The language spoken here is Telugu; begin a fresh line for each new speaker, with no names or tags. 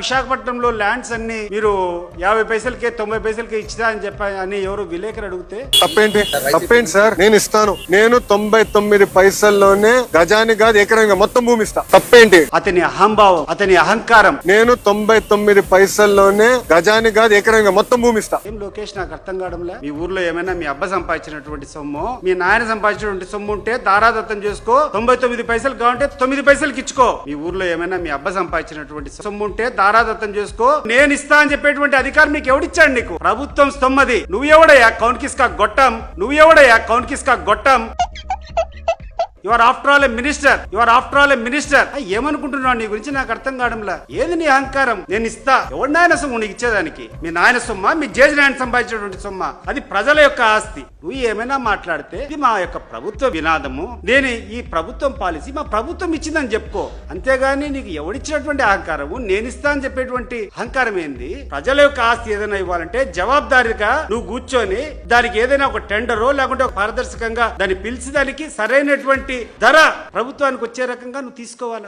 విశాఖపట్నంలో ల్యాండ్స్ అన్ని మీరు 50 పైసలకే 90 పైసలకే ఇచ్చినా అని చెప్పని ఎవరు విలేకరు అడిగితే
తప్పేంటి సార్? నేను ఇస్తాను. నేను 99 పైసల్లోనే గజాని కాదు ఎకరంగా మొత్తం భూమి ఇస్తా. తప్పేంటి?
అతని అహంభావం, అతని అహంకారం.
నేను 99 పైసల్లోనే గజాని కాదు ఎకరంగా మొత్తం భూమి ఇస్తా.
ఏం లోకేష్, నాకు అర్థం కావడంలే. మీ ఊర్లో ఏమైనా మీ అబ్బ సంపాదించినటువంటి సొమ్ము, మీ నాయన సంపాదించినటువంటి సొమ్ము ఉంటే దారాదత్తం చేసుకో. 99 పైసలు కావాలంటే 9 పైసలకి ఇచ్చుకో. మీ ఊర్లో ఏమైనా మీ అబ్బ సంపాదించినటువంటి సొమ్ము ఉంటే దారాదత్తం చేసుకో. నేను ఇస్తా అని చెప్పేటువంటి అధికారం నీకు ఎవడిచ్చాడు? నీకు ప్రభుత్వం సొమ్మది. నువ్వెవడయ్యా కౌన్ కిస్కా గొట్టం? నువ్వెవడయ్యా కౌన్ కిస్కా గొట్టం? You are after all a minister. ఏమనుకుంటున్నావు? నీ గురించి నాకు అర్థం కావడంలా. ఏది నీ అహంకారం? నేను ఇస్తా. ఎవరి నాయన సొమ్ము నీకు ఇచ్చేదానికి? మీ నాయన సొమ్మ, మీ జేజి నాయన సంపాదించినటువంటి సొమ్మ. అది ప్రజల యొక్క ఆస్తి. నువ్వు ఏమైనా మాట్లాడితే ఇది మా యొక్క ప్రభుత్వ వినాదము, నేను ఈ ప్రభుత్వం పాలసీ మా ప్రభుత్వం ఇచ్చిందని చెప్పుకో. అంతేగాని నీకు ఎవడిచ్చినటువంటి అహంకారము, నేను ఇస్తా అని చెప్పేటువంటి అహంకారం ఏంది? ప్రజల యొక్క ఆస్తి ఏదైనా ఇవ్వాలంటే జవాబుదారీగా నువ్వు కూర్చొని దానికి ఏదైనా ఒక టెండరో లేకుంటే ఒక పారదర్శకంగా దాన్ని పిలిచి దానికి సరైనటువంటి ధర ప్రభుత్వానికి వచ్చే రకంగా నువ్వు తీసుకోవాలి.